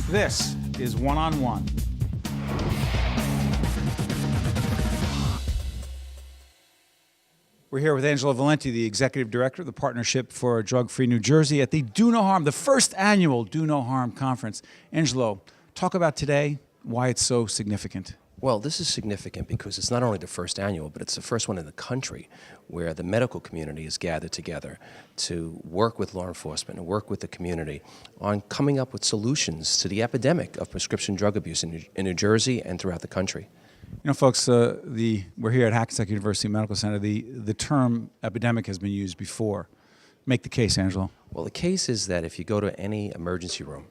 This is One-on-One. We're here with Angelo Valente, the Executive Director of the Partnership for Drug-Free New Jersey at the Do No Harm, the first annual Do No Harm Conference. Angelo, talk about today, why it's so significant. Well, this is significant because it's not only the first annual, but it's the first one in the country where the medical community is gathered together to work with law enforcement and work with the community on coming up with solutions to the epidemic of prescription drug abuse in New Jersey and throughout the country. You know, folks, we're here at Hackensack University Medical Center. The term epidemic has been used before. Make the case, Angelo. Well, the case is that if you go to any emergency room,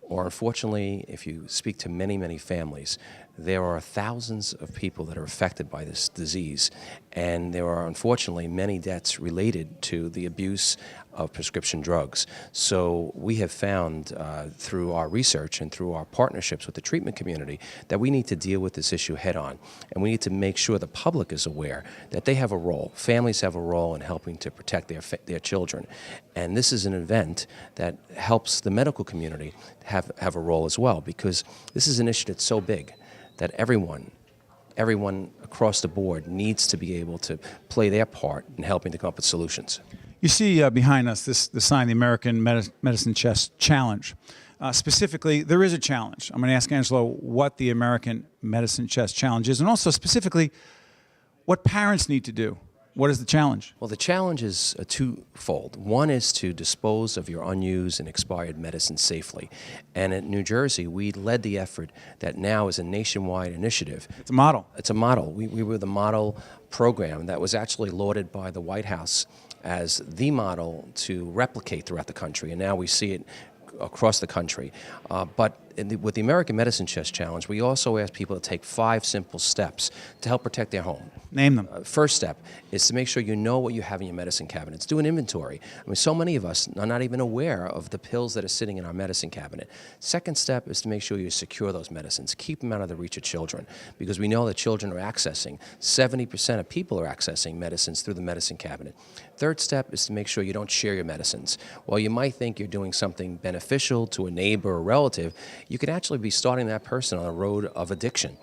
or unfortunately, if you speak to many, many families, there are thousands of people that are affected by this disease, and there are unfortunately many deaths related to the abuse of prescription drugs. So we have found through our research and through our partnerships with the treatment community that we need to deal with this issue head on, and we need to make sure the public is aware that they have a role, families have a role in helping to protect their children. And this is an event that helps the medical community have a role as well, because this is an issue that's so big that everyone across the board needs to be able to play their part in helping to come up with solutions. You see behind us the sign, the American Medicine Chest Challenge. Specifically, there is a challenge. I'm going to ask Angelo what the American Medicine Chest Challenge is, and also specifically what parents need to do. What is the challenge? Well, the challenge is twofold. One is to dispose of your unused and expired medicine safely. And in New Jersey, we led the effort that now is a nationwide initiative. It's a model. It's a model. We were the model program that was actually lauded by the White House as the model to replicate throughout the country. And now we see it across the country. But with the American Medicine Chest Challenge, we also ask people to take 5 simple steps to help protect their home. Name them. First step is to make sure you know what you have in your medicine cabinets. Do an inventory. I mean, so many of us are not even aware of the pills that are sitting in our medicine cabinet. Second step is to make sure you secure those medicines. Keep them out of the reach of children, because we know that children are accessing, 70% of people are accessing medicines through the medicine cabinet. Third step is to make sure you don't share your medicines. While you might think you're doing something beneficial to a neighbor or relative, you could actually be starting that person on a road of addiction.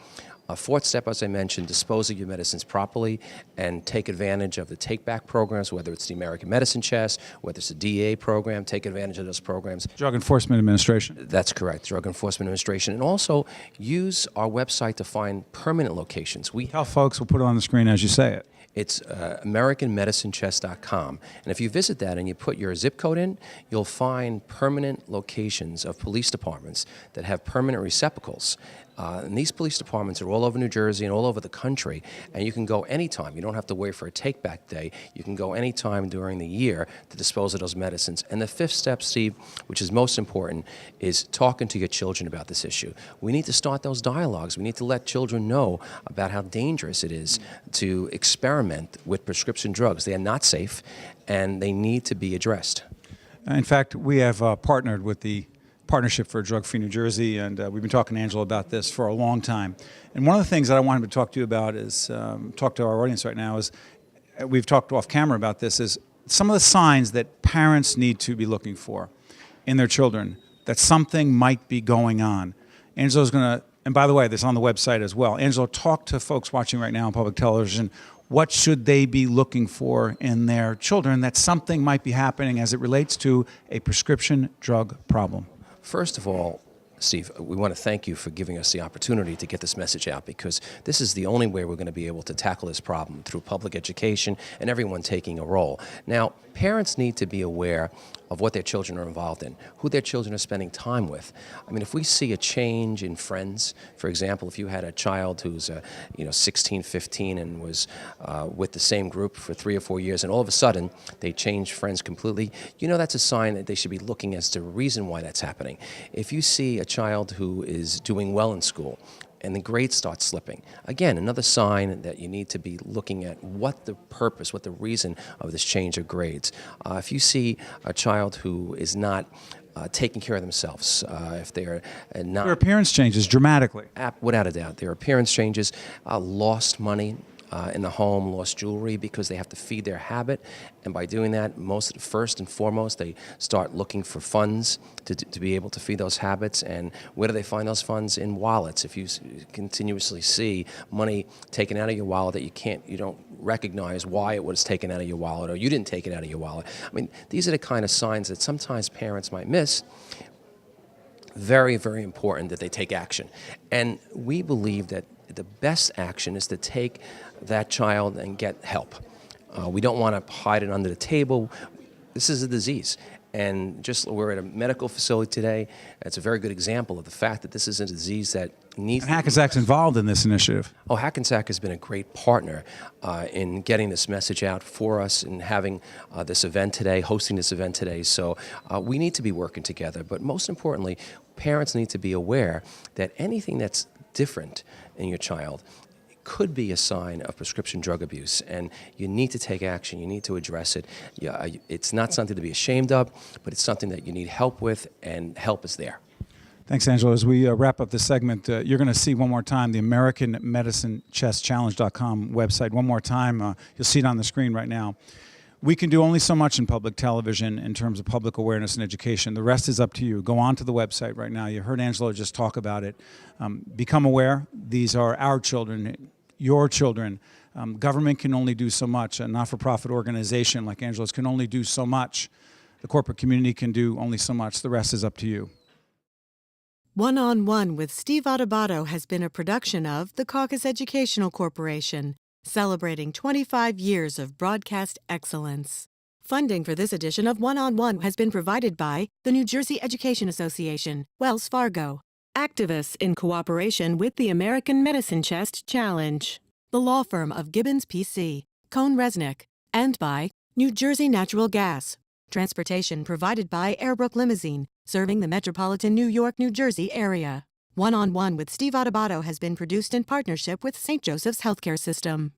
Fourth step, as I mentioned, dispose of your medicines properly and take advantage of the take-back programs, whether it's the American Medicine Chest, whether it's the DEA program, take advantage of those programs. Drug Enforcement Administration. That's correct, Drug Enforcement Administration. And also use our website to find permanent locations. Tell folks, we'll put it on the screen as you say it. It's AmericanMedicineChest.com. And if you visit that and you put your zip code in, you'll find permanent locations of police departments that have permanent receptacles. And these police departments are all over New Jersey and all over the country, and you can go anytime. You don't have to wait for a take-back day. You can go anytime during the year to dispose of those medicines. And the fifth step, Steve, which is most important, is talking to your children about this issue. We need to start those dialogues. We need to let children know about how dangerous it is to experiment with prescription drugs. They are not safe, and they need to be addressed. In fact, we have partnered with the Partnership for Drug-Free New Jersey, and we've been talking to Angelo about this for a long time. And one of the things that I wanted to talk to you about is, talk to our audience right now, is we've talked off camera about this, is some of the signs that parents need to be looking for in their children, that something might be going on. Angelo's going to, and by the way, this is on the website as well. Angelo, talk to folks watching right now on public television. What should they be looking for in their children that something might be happening as it relates to a prescription drug problem? First of all, Steve, we want to thank you for giving us the opportunity to get this message out, because this is the only way we're going to be able to tackle this problem, through public education and everyone taking a role. Now, parents need to be aware of what their children are involved in, who their children are spending time with. I mean, if we see a change in friends, for example, if you had a child who's 16, 15 and was with the same group for 3 or 4 years, and all of a sudden they change friends completely, that's a sign that they should be looking as to the reason why that's happening. If you see a child who is doing well in school and the grades start slipping, again, another sign that you need to be looking at what the purpose, what the reason of this change of grades. If you see a child who is not taking care of themselves, if they're not... Their appearance changes dramatically. Without a doubt. Their appearance changes, lost money, in the home lost jewelry because they have to feed their habit. And by doing that, first and foremost, they start looking for funds to be able to feed those habits. And where do they find those funds? In wallets. If you continuously see money taken out of your wallet that you don't recognize why it was taken out of your wallet, or you didn't take it out of your wallet. I mean, these are the kind of signs that sometimes parents might miss. Very, very important that they take action. And we believe that the best action is to take that child and get help. We don't want to hide it under the table. This is a disease. And we're at a medical facility today. It's a very good example of the fact that this is a disease that needs. And Hackensack's involved in this initiative. Oh, Hackensack has been a great partner in getting this message out for us and having this event today, hosting this event today. So we need to be working together. But most importantly, parents need to be aware that anything that's different in your child could be a sign of prescription drug abuse, and you need to take action. You need to address it. It's not something to be ashamed of, but it's something that you need help with, and help is there. Thanks, Angelo. As we wrap up this segment, you're going to see one more time the American Medicine Chest Challenge.com website. One more time. You'll see it on the screen right now. We can do only so much in public television in terms of public awareness and education. The rest is up to you. Go on to the website right now. You heard Angelo just talk about it. Become aware. These are our children, your children. Government can only do so much. A not-for-profit organization like Angelo's can only do so much. The corporate community can do only so much. The rest is up to you. One-on-One with Steve Adubato has been a production of the Caucus Educational Corporation, celebrating 25 years of broadcast excellence. Funding for this edition of One-on-One has been provided by the New Jersey Education Association, Wells Fargo, activists in cooperation with the American Medicine Chest Challenge, the law firm of Gibbons PC, Cohn Resnick, and by New Jersey Natural Gas. Transportation provided by Airbrook Limousine, serving the metropolitan New York, New Jersey area. One-on-One with Steve Adubato has been produced in partnership with St. Joseph's Healthcare System.